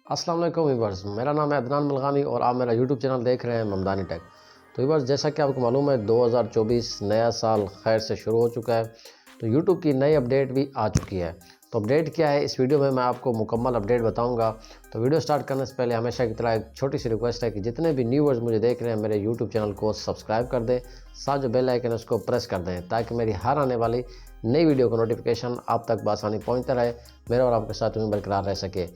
अस्सलाम वालेकुम व्यूअर्स, मेरा नाम है अदनान मलगानी और आप मेरा यूट्यूब चैनल देख रहे हैं ममदानी टेक। तो व्यूअर्स, जैसा कि आपको मालूम है 2024 नया साल खैर से शुरू हो चुका है। तो यूट्यूब की नई अपडेट भी आ चुकी है। तो अपडेट क्या है, इस वीडियो में मैं आपको मुकम्मल अपडेट बताऊंगा। तो वीडियो स्टार्ट करने से पहले हमेशा की तरह एक छोटी सी रिक्वेस्ट है कि जितने भी न्यूअर्स मुझे देख रहे हैं मेरे यूट्यूब चैनल को सब्सक्राइब कर दें, साथ जो बेल आइकन है उसको प्रेस कर दें ताकि मेरी हर आने वाली नई वीडियो का नोटिफिकेशन आप तक बआसानी पहुँचता रहे, मेरा और आपके साथ में बरकरार रह सके।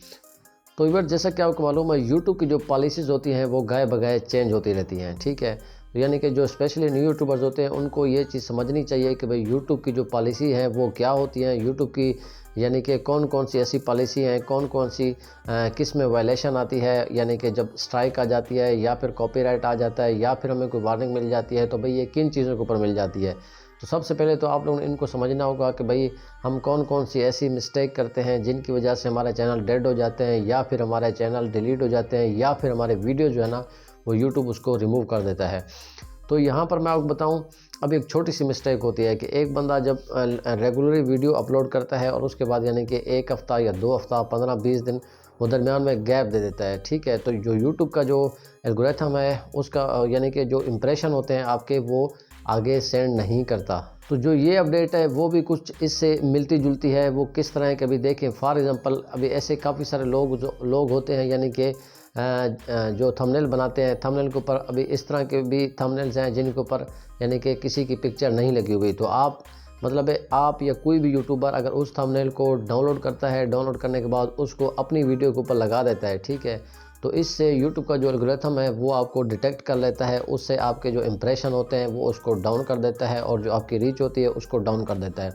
तो इवर जैसा कि आपको मालूम है यूट्यूब की जो पॉलिसीज़ होती हैं वो गाए बगाए चेंज होती रहती हैं, ठीक है। तो यानी कि जो स्पेशली न्यू यूट्यूबर्स होते हैं उनको ये चीज़ समझनी चाहिए कि भाई यूट्यूब की जो पॉलिसी है वो क्या होती हैं, यूट्यूब की यानी कि कौन कौन सी ऐसी पॉलिसी हैं, कौन कौन सी किस में वायलेशन आती है, यानी कि जब स्ट्राइक आ जाती है या फिर कॉपीराइट आ जाता है या फिर हमें कोई वार्निंग मिल जाती है, तो भाई ये किन चीज़ों के ऊपर मिल जाती है। तो सबसे पहले तो आप लोगों ने इनको समझना होगा कि भाई हम कौन कौन सी ऐसी मिस्टेक करते हैं जिनकी वजह से हमारे चैनल डेड हो जाते हैं या फिर हमारे चैनल डिलीट हो जाते हैं या फिर हमारे वीडियो जो है ना वो यूट्यूब उसको रिमूव कर देता है। तो यहाँ पर मैं आपको बताऊँ, अब एक छोटी सी मिस्टेक होती है कि एक बंदा जब रेगुलरली वीडियो अपलोड करता है और उसके बाद यानी कि एक हफ़्ता या 2 हफ़्ता 15-20 दिन वो दरमियान में गैप दे देता है, ठीक है। तो जो यूट्यूब का जो एल्गोरिथम है उसका यानी कि जो इम्प्रेशन होते हैं आपके वो आगे सेंड नहीं करता। तो जो ये अपडेट है वो भी कुछ इससे मिलती जुलती है। वो किस तरह है कि अभी देखें फॉर एग्ज़ाम्पल अभी ऐसे काफ़ी सारे लोग होते हैं यानी कि जो थंबनेल बनाते हैं, थंबनेल के ऊपर अभी इस तरह के भी थंबनेल्स हैं जिनके ऊपर यानी कि किसी की पिक्चर नहीं लगी हुई। तो आप मतलब है आप या कोई भी यूट्यूबर अगर उस थंबनेल को डाउनलोड करता है, डाउनलोड करने के बाद उसको अपनी वीडियो के ऊपर लगा देता है, ठीक है। तो इससे यूट्यूब का जो एल्गोरिथम है वो आपको डिटेक्ट कर लेता है, उससे आपके जो इंप्रेशन होते हैं वो उसको डाउन कर देता है और जो आपकी रीच होती है उसको डाउन कर देता है।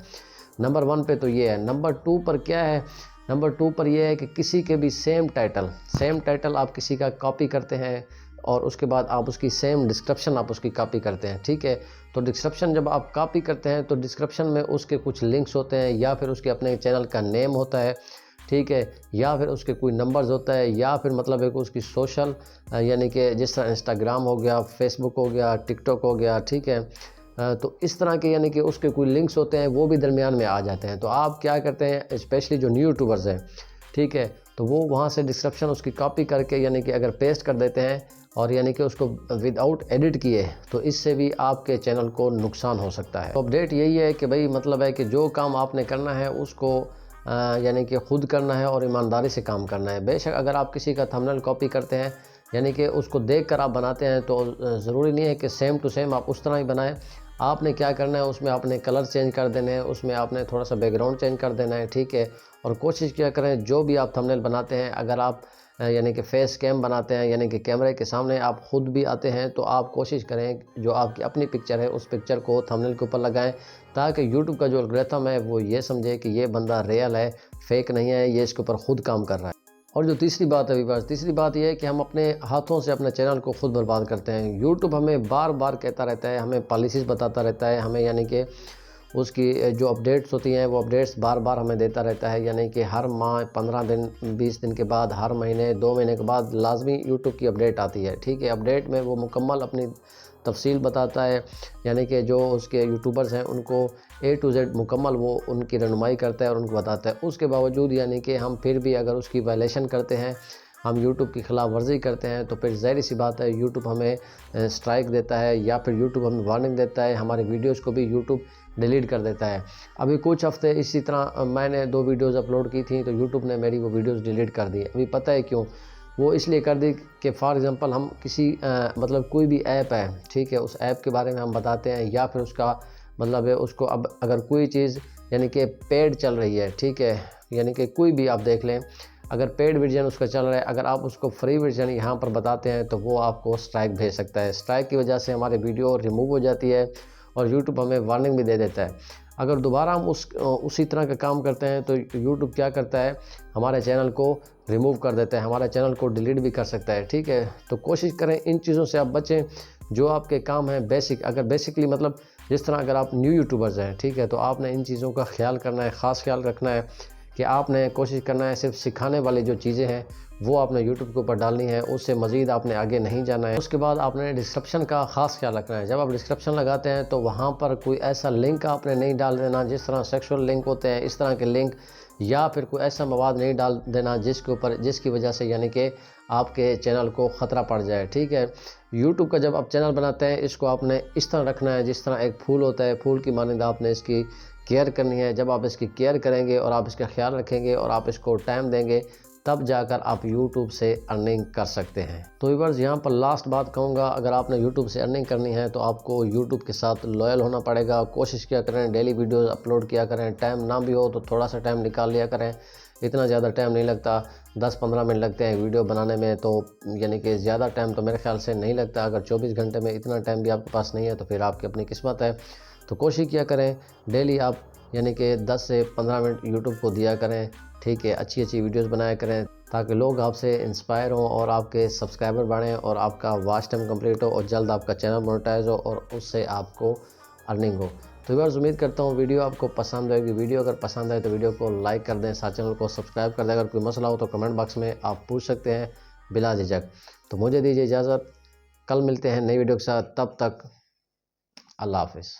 नंबर 1 पे तो ये है। नंबर 2 पर क्या है, नंबर 2 पर यह है कि किसी के भी सेम टाइटल आप किसी का कॉपी करते हैं और उसके बाद आप उसकी सेम डिस्क्रिप्शन आप उसकी कॉपी करते हैं, ठीक है। तो डिस्क्रिप्शन जब आप कॉपी करते हैं तो डिस्क्रिप्शन में उसके कुछ लिंक्स होते हैं या फिर उसके अपने चैनल का नेम होता है, ठीक है, या फिर उसके कोई नंबर्स होता है या फिर मतलब है कि उसकी सोशल यानी कि जिस तरह इंस्टाग्राम हो गया, फेसबुक हो गया, टिकटॉक हो गया, ठीक है। तो इस तरह के यानी कि उसके कोई लिंक्स होते हैं वो भी दरमियान में आ जाते हैं। तो आप क्या करते हैं, स्पेशली जो न्यू यूट्यूबर्स हैं, ठीक है, तो वो वहाँ से डिस्क्रिप्शन उसकी कॉपी करके यानी कि अगर पेस्ट कर देते हैं और यानी कि उसको विदाउट एडिट किए तो इससे भी आपके चैनल को नुकसान हो सकता है। तो अपडेट यही है कि भाई मतलब है कि जो काम आपने करना है उसको यानी कि ख़ुद करना है और ईमानदारी से काम करना है। बेशक अगर आप किसी का थंबनेल कॉपी करते हैं यानी कि उसको देखकर आप बनाते हैं तो ज़रूरी नहीं है कि सेम टू सेम आप उस तरह ही बनाएं। आपने क्या करना है, उसमें आपने कलर चेंज कर देने हैं, उसमें आपने थोड़ा सा बैकग्राउंड चेंज कर देना है, ठीक है। और कोशिश क्या करें जो भी आप थंबनेल बनाते हैं, अगर आप यानी कि फेस कैम बनाते हैं यानी कि कैमरे के सामने आप ख़ुद भी आते हैं तो आप कोशिश करें जो आपकी अपनी पिक्चर है उस पिक्चर को थंबनेल के ऊपर लगाएं ताकि यूट्यूब का जो एल्गोरिथम है वो ये समझे कि ये बंदा रियल है, फेक नहीं है, ये इसके ऊपर ख़ुद काम कर रहा है। और जो तीसरी बात है व्यूअर्स, तीसरी बात यह है कि हम अपने हाथों से अपने चैनल को खुद बर्बाद करते हैं। यूट्यूब हमें बार बार कहता रहता है, हमें पॉलिसीज़ बताता रहता है, हमें यानी कि उसकी जो अपडेट्स होती हैं वो अपडेट्स बार बार हमें देता रहता है, यानी कि हर माह 15 दिन 20 दिन के बाद, हर महीने 2 महीने के बाद लाजमी यूट्यूब की अपडेट आती है, ठीक है। अपडेट में वो मुकम्मल अपनी तफसील बताता है, यानी कि जो उसके यूट्यूबर्स हैं उनको A to Z मुकम्मल वो उनकी रहनुमाई करता है और उनको बताता है। उसके बावजूद यानी कि हम फिर भी अगर उसकी वायलेशन करते हैं, हम यूट्यूब की खिलाफ वर्जी करते हैं तो फिर ज़ाहिर सी बात है यूट्यूब हमें स्ट्राइक देता है या फिर यूट्यूब हमें वार्निंग देता है, हमारे वीडियोस को भी यूट्यूब डिलीट कर देता है। अभी कुछ हफ्ते इसी तरह मैंने 2 वीडियोज़ अपलोड की थी तो यूट्यूब ने मेरी वो वीडियोज़ डिलीट कर दी। अभी पता है क्यों? वो इसलिए कर दी कि फॉर एग्ज़ाम्पल हम किसी मतलब कोई भी ऐप है, ठीक है, उस ऐप के बारे में हम बताते हैं या फिर उसका मतलब है उसको अब अगर कोई चीज़ यानी कि पेड चल रही है, ठीक है, यानी कि कोई भी आप देख लें, अगर पेड वर्जन उसका चल रहा है, अगर आप उसको फ्री वर्जन यहाँ पर बताते हैं तो वो आपको स्ट्राइक भेज सकता है। स्ट्राइक की वजह से हमारी वीडियो रिमूव हो जाती है और यूट्यूब हमें वार्निंग भी दे देता है। अगर दोबारा हम उसी तरह का काम करते हैं तो यूट्यूब क्या करता है, हमारे चैनल को रिमूव कर देता है, हमारे चैनल को डिलीट भी कर सकता है, ठीक है। तो कोशिश करें इन चीज़ों से आप बचें। जो आपके काम हैं बेसिक, अगर बेसिकली मतलब जिस तरह अगर आप न्यू यूट्यूबर्स हैं, ठीक है, तो आपने इन चीज़ों का ख्याल करना है, ख़ास ख्याल रखना है कि आपने कोशिश करना है सिर्फ सिखाने वाली जो चीज़ें हैं वो आपने यूट्यूब के ऊपर डालनी है, उससे मज़ीद आपने आगे नहीं जाना है। उसके बाद आपने डिस्क्रिप्शन का ख़ास ख्याल रखना है। जब आप डिस्क्रिप्शन लगाते हैं तो वहाँ पर कोई ऐसा लिंक आपने नहीं डाल देना जिस तरह सेक्सुअल लिंक होते हैं, इस तरह के लिंक या फिर कोई ऐसा मवाद नहीं डाल देना जिसकी वजह से यानी कि आपके चैनल को ख़तरा पड़ जाए। ठीक है, यूट्यूब का जब आप चैनल बनाते हैं इसको आपने इस तरह रखना है जिस तरह एक फूल होता है, फूल की मानंद आपने इसकी केयर करनी है। जब आप इसकी केयर करेंगे और आप इसका ख्याल रखेंगे और आप इसको टाइम देंगे, तब जाकर आप यूट्यूब से अर्निंग कर सकते हैं। तो व्यूअर्स, यहाँ पर लास्ट बात कहूँगा, अगर आपने यूट्यूब से अर्निंग करनी है तो आपको यूट्यूब के साथ लॉयल होना पड़ेगा। कोशिश किया करें, डेली वीडियोस अपलोड किया करें। टाइम ना भी हो तो थोड़ा सा टाइम निकाल लिया करें, इतना ज़्यादा टाइम नहीं लगता, 10-15 मिनट लगते हैं वीडियो बनाने में, तो यानी कि ज़्यादा टाइम तो मेरे ख्याल से नहीं लगता। अगर 24 घंटे में इतना टाइम भी आपके पास नहीं है तो फिर आपकी अपनी किस्मत है। तो कोशिश किया करें डेली आप यानी कि 10 से 15 मिनट यूट्यूब को दिया करें। ठीक है, अच्छी अच्छी वीडियोस बनाया करें ताकि लोग आपसे इंस्पायर हों और आपके सब्सक्राइबर बढ़ें और आपका वॉच टाइम कंप्लीट हो और जल्द आपका चैनल मोनेटाइज हो और उससे आपको अर्निंग हो। तो व्यूअर्स, उम्मीद करता हूँ वीडियो आपको पसंद आएगी। वीडियो अगर पसंद आए तो वीडियो को लाइक कर दें, साथ चैनल को सब्सक्राइब कर दें। अगर कोई मसला हो तो कमेंट बॉक्स में आप पूछ सकते हैं बिला झिझक। तो मुझे दीजिए इजाज़त, कल मिलते हैं नई वीडियो के साथ, तब तक अल्लाह हाफिज़।